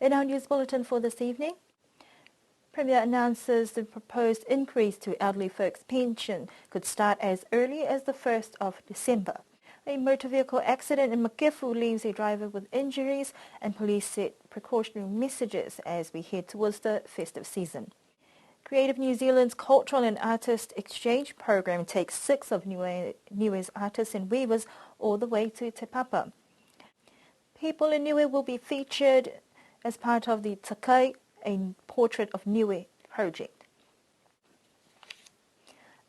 In our news bulletin for this evening, Premier announces the proposed increase to elderly folks' pension could start as early as the 1st of December. A motor vehicle accident in Makefu leaves a driver with injuries, and police set precautionary messages as we head towards the festive season. Creative New Zealand's Cultural and Artist Exchange Program takes 6 of Niue's artists and weavers all the way to Te Papa. People in Niue will be featured as part of the Takai, a Portrait of Niue project.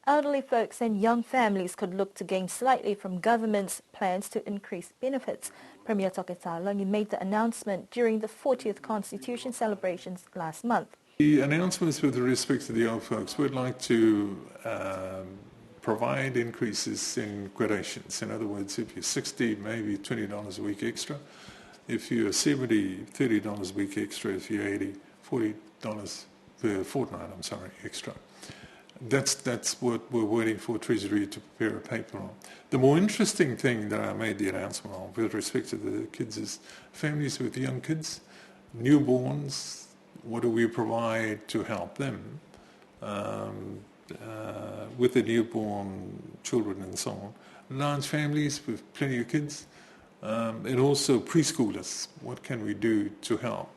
Elderly folks and young families could look to gain slightly from government's plans to increase benefits. Premier Toketalangi made the announcement during the 40th Constitution celebrations last month. The announcements with respect to the old folks, we'd like to provide increases in gradations. In other words, if you're 60, maybe $20 a week extra. If you're 70, $30 a week extra. If you're 80, $40 per fortnight, extra. That's what we're waiting for Treasury to prepare a paper on. The more interesting thing that I made the announcement on with respect to the kids is families with young kids, newborns. What do we provide to help them with the newborn children and so on? Large families with plenty of kids, and also preschoolers. What can we do to help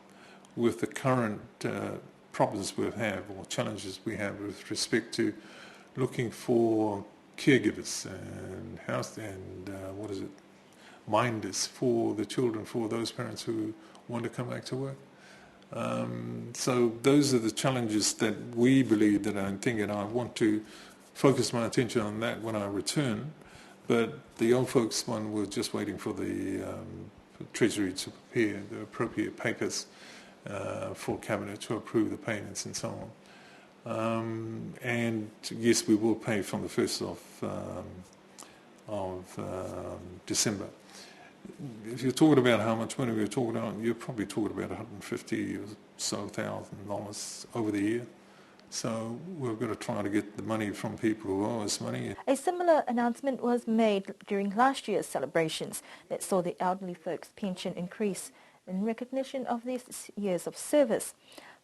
with the current problems we have or challenges we have with respect to looking for caregivers and minders for the children, for those parents who want to come back to work. So those are the challenges that we believe that I'm thinking. I want to focus my attention on that when I return, but the old folks one, we're just waiting for the Treasury to prepare the appropriate papers for Cabinet to approve the payments and so on. And yes, we will pay from the 1st of December. If you're talking about how much money we're talking about, you're probably talking about $150,000 or so over the year. So we're going to try to get the money from people who owe us money. A similar announcement was made during last year's celebrations that saw the elderly folks' pension increase in recognition of these years of service.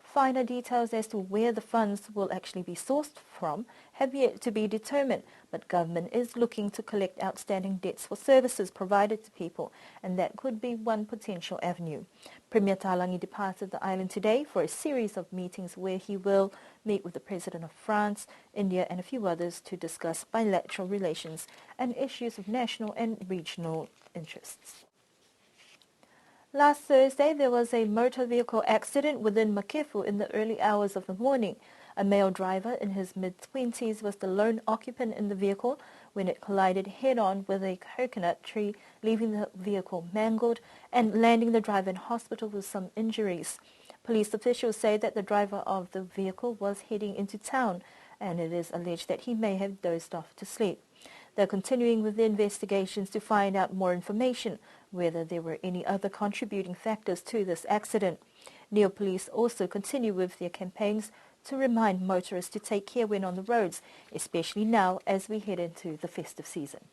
Finer details as to where the funds will actually be sourced from have yet to be determined, but government is looking to collect outstanding debts for services provided to people, and that could be one potential avenue. Premier Talangi departed the island today for a series of meetings where he will meet with the President of France, India and a few others to discuss bilateral relations and issues of national and regional interests. Last Thursday, there was a motor vehicle accident within Makefu in the early hours of the morning. A male driver in his mid-20s was the lone occupant in the vehicle when it collided head-on with a coconut tree, leaving the vehicle mangled and landing the driver in hospital with some injuries. Police officials say that the driver of the vehicle was heading into town, and it is alleged that he may have dozed off to sleep. They're continuing with the investigations to find out more information, whether there were any other contributing factors to this accident. Neo Police also continue with their campaigns to remind motorists to take care when on the roads, especially now as we head into the festive season.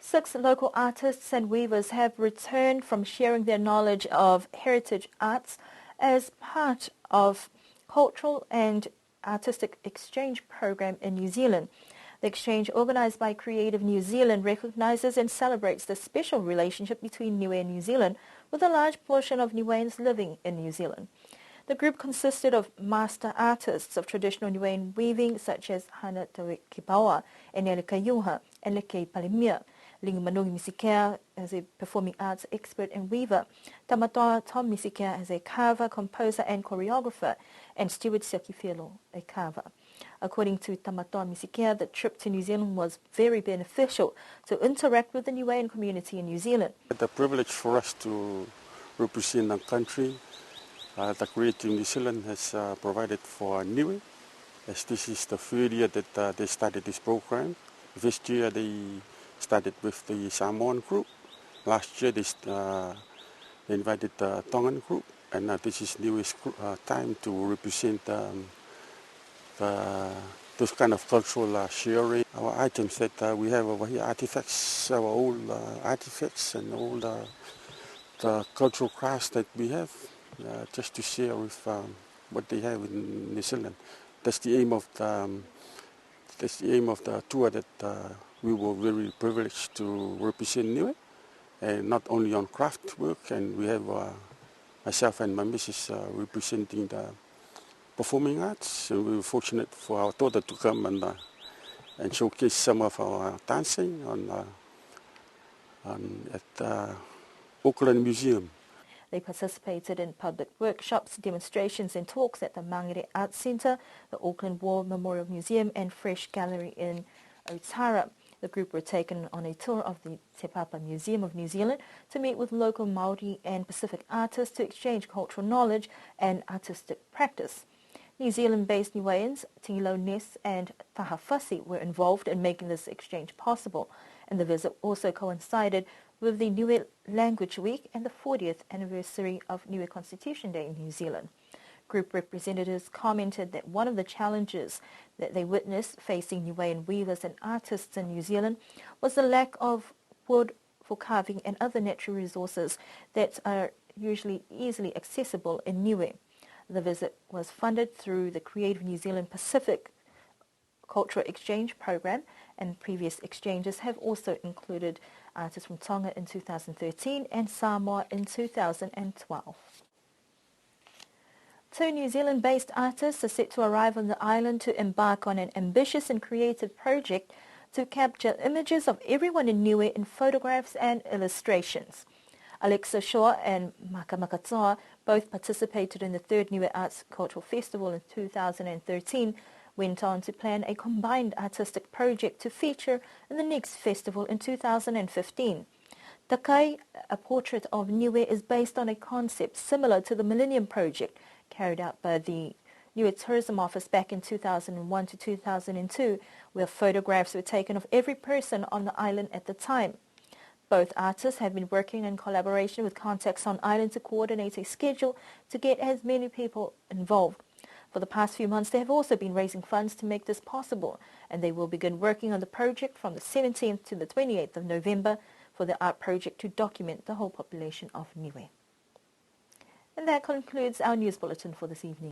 6 local artists and weavers have returned from sharing their knowledge of heritage arts as part of Cultural and Artistic Exchange Program in New Zealand. The exchange, organised by Creative New Zealand, recognises and celebrates the special relationship between Niue and New Zealand, with a large portion of Niueans living in New Zealand. The group consisted of master artists of traditional Niuean weaving such as Hana Tawikipawa, Enelika Yuha, and Leke Palimia. Lingumanungi Misikea as a performing arts expert and weaver, Tamatoa Tom Misikea as a carver, composer and choreographer, and Stewart Siakifelo, a carver. According to Tamatoa Misikea, the trip to New Zealand was very beneficial to interact with the Niuean community in New Zealand. The privilege for us to represent our country, the Creative New Zealand has provided for Niue, as this is the 3rd year that they started this program. This year they started with the Samoan group. Last year they invited the Tongan group, and this is Niue's time to represent those kind of cultural sharing. Our items that we have over here, artifacts, our old artifacts and all the the cultural crafts that we have, just to share with what they have in New Zealand. That's the aim of the tour, that we were very privileged to represent Niue, and not only on craft work, and we have myself and my missus representing the performing arts, and we were fortunate for our daughter to come and showcase some of our dancing at Auckland Museum. They participated in public workshops, demonstrations and talks at the Mangere Arts Centre, the Auckland War Memorial Museum and Fresh Gallery in Otara. The group were taken on a tour of the Te Papa Museum of New Zealand to meet with local Māori and Pacific artists to exchange cultural knowledge and artistic practice. New Zealand-based Niueans, Tilo Ness and Tahawhasi were involved in making this exchange possible, and the visit also coincided with the Niue Language Week and the 40th anniversary of Niue Constitution Day in New Zealand. Group representatives commented that one of the challenges that they witnessed facing Niuean weavers and artists in New Zealand was the lack of wood for carving and other natural resources that are usually easily accessible in Niue. The visit was funded through the Creative New Zealand Pacific Cultural Exchange Program, and previous exchanges have also included artists from Tonga in 2013 and Samoa in 2012. Two New Zealand-based artists are set to arrive on the island to embark on an ambitious and creative project to capture images of everyone in Niue in photographs and illustrations. Alexa Shaw and Maka Makatoa both participated in the third Niue Arts Cultural Festival in 2013, went on to plan a combined artistic project to feature in the next festival in 2015. Takai, a portrait of Niue, is based on a concept similar to the Millennium Project, carried out by the Niue Tourism Office back in 2001 to 2002, where photographs were taken of every person on the island at the time. Both artists have been working in collaboration with contacts on island to coordinate a schedule to get as many people involved. For the past few months, they have also been raising funds to make this possible, and they will begin working on the project from the 17th to the 28th of November for the art project to document the whole population of Niue. And that concludes our news bulletin for this evening.